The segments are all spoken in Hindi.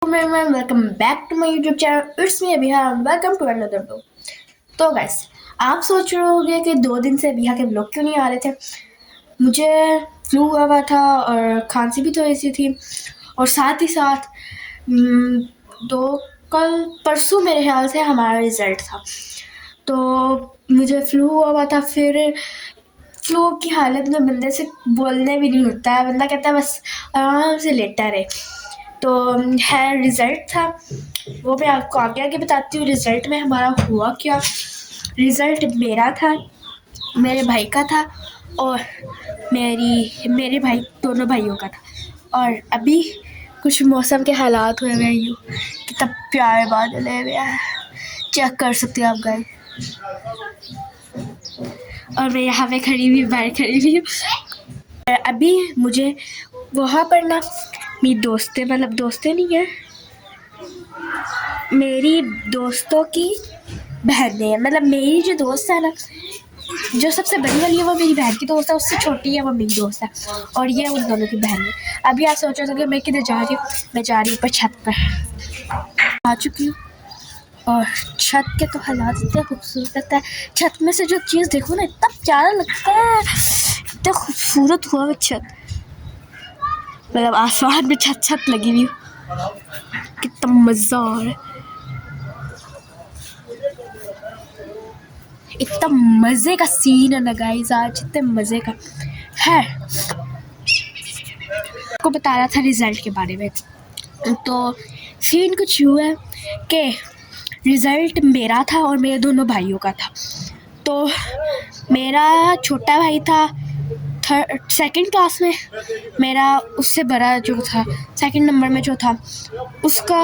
everyone, welcome back to my YouTube channel. It's me Abhiha and welcome to another vlog. तो guys, आप सोच रहे होंगे कि 2 दिन से अभिया के व्लॉग क्यों नहीं आ रहे थे। मुझे फ्लू हुआ था और खांसी भी थोड़ी सी थी और साथ ही साथ कल परसों मेरे ख्याल से हमारा रिज़ल्ट था, तो मुझे फ्लू हुआ था। फिर फ्लू की हालत में बंदे से बोलने भी नहीं होता है, बंदा कहता है बस आराम से लेटा रहे। तो है रिज़ल्ट था, वो मैं आपको आगे आगे बताती हूँ। रिज़ल्ट में हमारा हुआ क्या। रिज़ल्ट मेरा था, मेरे भाई का था और मेरे भाई दोनों भाइयों का था। और अभी कुछ मौसम के हालात हुए हुए यूँ, कितना प्यारे बादल है यार, चेक कर सकते हैं आप गाइस। और मैं यहाँ पे खड़ी हुई, बाहर खड़ी हुई हूँ। अभी मुझे वहाँ पर ना मेरी दोस्तें, मतलब दोस्तें नहीं है, मेरी दोस्तों की बहनें हैं। मतलब मेरी जो दोस्त है ना, जो सबसे बड़ी वाली है वो मेरी बहन की दोस्त है, उससे छोटी है वो मेरी दोस्त है, और ये उन दोनों की बहन है। अभी आप सोच रहे हो कि मैं किधर जा रही हूँ, मैं जा रही हूँ ऊपर छत पर आ चुकी हूँ। और छत के तो हालात इतने खूबसूरत लगता है, छत में से जो चीज़ देखो ना इतना प्यारा लगता है, इतना खूबसूरत हुआ वो छत। मतलब आसमान में छत लगी हुई, कितना मज़ा आ रहा है, इतना मज़े का सीन है ना गाइस, आज इतने मज़े का है। आपको बता रहा था रिज़ल्ट के बारे में, तो सीन कुछ यूँ है कि रिज़ल्ट मेरा था और मेरे दोनों भाइयों का था। तो मेरा छोटा भाई था सेकंड क्लास में, मेरा उससे बड़ा जो था सेकंड नंबर में जो था उसका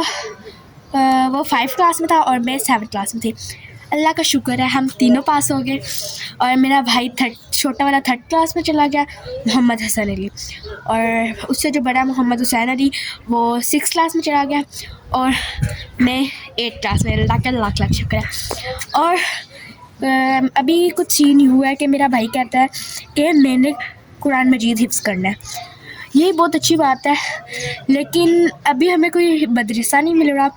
वो 5 क्लास में था और मैं 7 क्लास में थी। अल्लाह का शुक्र है हम तीनों पास हो गए। और मेरा भाई छोटा वाला 3rd क्लास में चला गया, मोहम्मद हसन अली, और उससे जो बड़ा मोहम्मद हुसैन अली वो 6 क्लास में चला गया, और मैं 8 क्लास में। अल्लाह का लाख लाख शुक्र है। और अभी कुछ सीन हुआ है कि मेरा भाई कहता है कि मैंने कुरान मजीद हिफ्ज़ करना है। ये बहुत अच्छी बात है, लेकिन अभी हमें कोई मदरसा नहीं मिल रहा।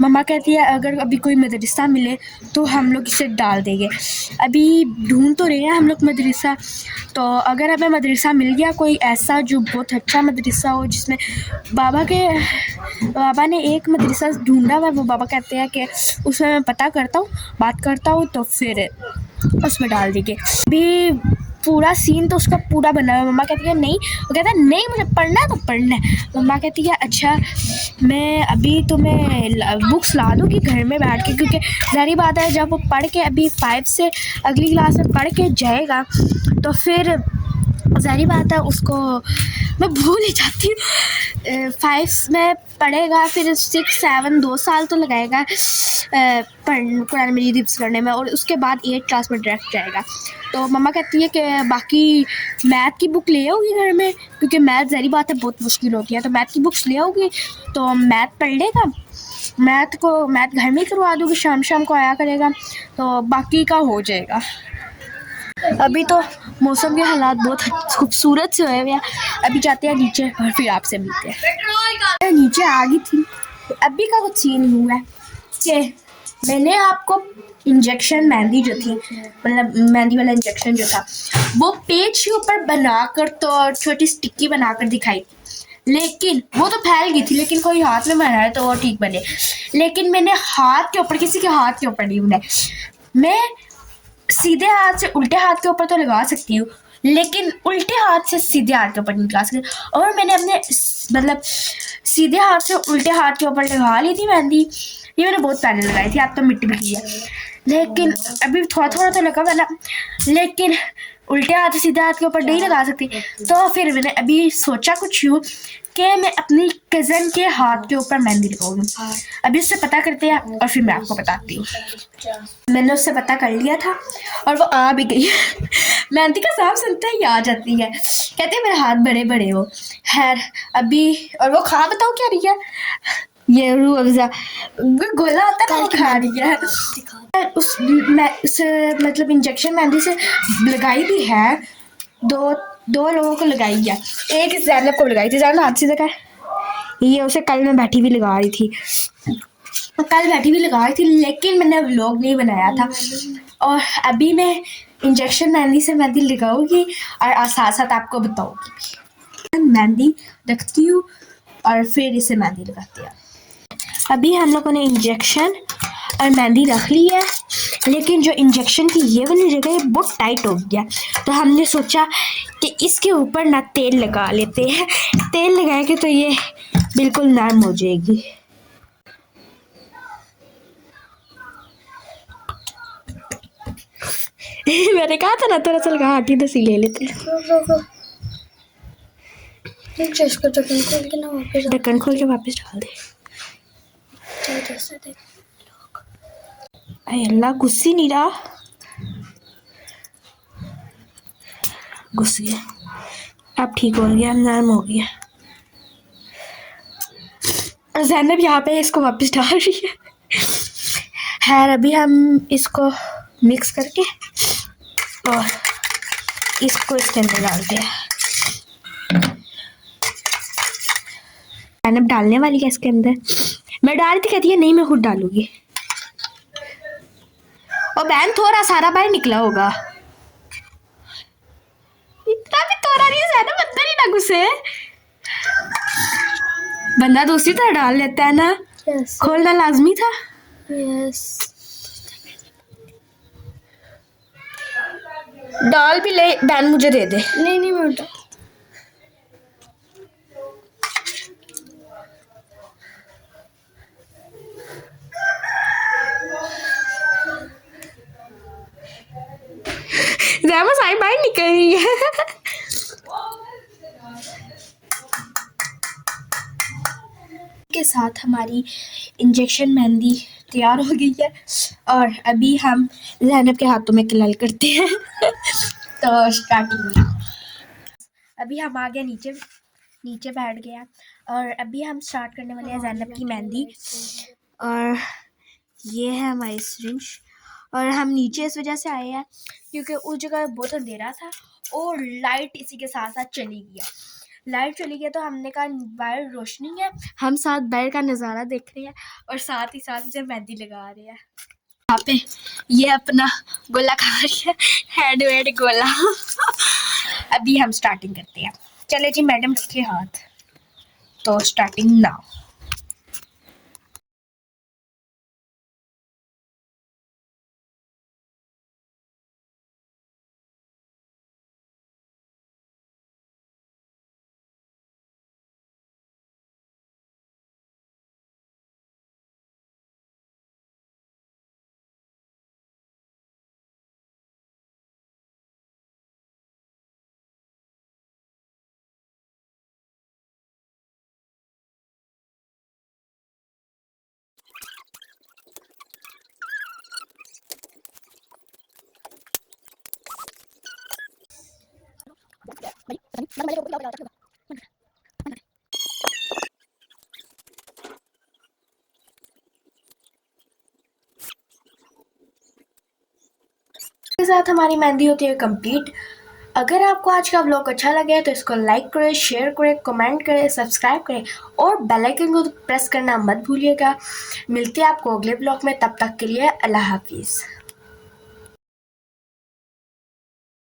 मम्मा कहती है अगर अभी कोई मदरसा मिले तो हम लोग इसे डाल देंगे। अभी ढूंढ तो रहे हैं हम लोग मदरसा, तो अगर हमें मदरसा मिल गया कोई ऐसा जो बहुत अच्छा मदरसा हो, जिसमें बाबा ने एक मदरसा ढूंढा हुआ, वो बाबा कहते हैं कि उसमें मैं पता करता हूँ, बात करता हूँ, तो फिर उसमें डाल देंगे। अभी पूरा सीन तो उसका पूरा बना है। मम्मा कहती है नहीं, वो कहता है नहीं मुझे पढ़ना है तो पढ़ना है। मम्मा कहती है अच्छा मैं अभी तुम्हें बुक्स ला दूँगी घर में बैठ के, क्योंकि ज़ाहिर बात है जब वो पढ़ के अभी 5 से अगली क्लास में पढ़ के जाएगा तो फिर ज़ाहिर बात है उसको मैं भूल ही जाती हूँ। 5 में पढ़ेगा, फिर 6 7 2 साल तो लगाएगा कुरान मजीद हिफ्ज़ करने में, और उसके बाद 8 क्लास में डायरेक्ट जाएगा। तो मम्मा कहती है कि बाकी मैथ की बुक ले आओगी घर में, क्योंकि मैथ ज़ाहिर बात है बहुत मुश्किल होती है, तो मैथ की बुक्स ले आओगी तो मैथ पढ़ लेगा। मैथ घर में ही करवा दूँगी, शाम को आया करेगा, तो बाकी का हो जाएगा। अभी तो मौसम के हालात बहुत खूबसूरत से हुए हैं। अभी जाते हैं नीचे और फिर आपसे मिलते हैं। नीचे आ गई थी। अभी का कुछ सीन हुआ है कि मैंने आपको इंजेक्शन मेहंदी जो थी, मतलब मेहंदी वाला इंजेक्शन जो था, वो पेज के ऊपर बनाकर तो छोटी स्टिक्की बनाकर दिखाई थी, लेकिन वो तो फैल गई थी। लेकिन कोई हाथ में बनाया तो वो ठीक बने, लेकिन मैंने हाथ के ऊपर, किसी के हाथ के ऊपर नहीं बनाई। मैं सीधे हाथ से उल्टे हाथ के ऊपर तो लगा सकती हूँ, लेकिन उल्टे हाथ से सीधे हाथ के ऊपर नहीं लगा सकती। और मैंने अपने मतलब सीधे हाथ से उल्टे हाथ के ऊपर लगा ली थी मेहंदी। ये मैंने बहुत पहले लगाई थी, अब तो मिट्टी भी की है, लेकिन अभी थोड़ा थोड़ा तो लगा मैंने, लेकिन उल्टे हाथ से सीधे हाथ के ऊपर नहीं लगा सकती। तो फिर मैंने अभी सोचा कुछ यूँ कि मैं अपनी कज़न के हाथ के ऊपर मेहंदी लगाऊंगी। अभी उससे पता करते हैं और फिर मैं आपको बताती हूँ। मैंने उससे पता कर लिया था और वो आ भी गई। मेहंदी का नाम सुनते ही आ जाती है, कहते हैं मेरे हाथ बड़े बड़े हो। खैर अभी, और वो खा बताओ क्या रही है, ये रूह अफ़ज़ा गोला होता है ना, वो खा रही है। उस मतलब इंजेक्शन मेहंदी से लगाई भी है, दो लोगों को लगाई है। एक ज़ैनब को लगाई थी, ज़ैनब हाथ से देखा, ये उसे कल मैं बैठी भी लगा रही थी, लेकिन मैंने व्लॉग नहीं बनाया था। और अभी मैं इंजेक्शन मेहंदी से मेहंदी लगाऊंगी और साथ साथ आपको बताऊंगी। मेहंदी रखती हूँ और फिर इसे मेहंदी लगाती हूँ। अभी हम लोगों ने इंजेक्शन और मेहंदी रख ली है, लेकिन जो इंजेक्शन की ये वाली जगह है बहुत टाइट हो गया, तो हमने सोचा कि इसके ऊपर ना तेल लगा लेते हैं। तेल लगाएंगे तो ये बिल्कुल नरम हो जाएगी। मैंने कहा था ना थोड़ा सा लगा, आटी दसी ले लेते हैं। इसको ढक्कन खोल के वापस डाल दे। अल्लाह गुस्सी नहीं रहा, घुस गया। अब ठीक हो गया, नरम हो गया। ज़ैनब यहाँ पे इसको वापस डाल रही है। खैर अभी हम इसको मिक्स करके और इसको इसके अंदर डालते हैं। ज़ैनब डालने वाली है इसके अंदर, मैं डाल रही थी, कहती है नहीं मैं खुद डालूंगी। और बहन थोड़ा सारा बाहर निकला होगा, इतना भी थोड़ा नहीं। ज़ैनब अंदर ही ना घुसे, बंदा दूसरी तरह डाल लेता है ना। yes. खोलना लाजमी था। yes. डाल भी ले बहन, मुझे दे दे। नहीं मैं उठा। ज़ैनब सारी बाहर निकल रही है। के साथ हमारी इंजेक्शन मेहंदी तैयार हो गई है और अभी हम ज़ैनब के हाथों में कलल करते हैं। तो स्टार्टिंग में अभी हम आ गए नीचे बैठ गया और अभी हम स्टार्ट करने वाले हैं ज़ैनब की मेहंदी। और ये है हमारी सिरिंज, और हम नीचे इस वजह से आए हैं क्योंकि उस जगह बहुत अंधेरा था और लाइट इसी के साथ साथ चली गया। तो हमने कहा बाहर रोशनी है, हम साथ बाहर का नज़ारा देख रहे हैं और साथ ही साथ इसे मेहंदी लगा रहे हैं। यहाँ पे ये अपना गोला खा रही है, हैंडमेड गोला। अभी हम स्टार्टिंग करते हैं। चले जी मैडम रखे हाथ, तो स्टार्टिंग नाउ। के साथ हमारी मेहंदी होती है कंप्लीट। अगर आपको आज का व्लॉग अच्छा लगे तो इसको लाइक करें, शेयर करें, कमेंट करें, सब्सक्राइब करें और बेल आइकन को प्रेस करना मत भूलिएगा। मिलते हैं आपको अगले व्लॉग में, तब तक के लिए अल्लाह हाफिज़।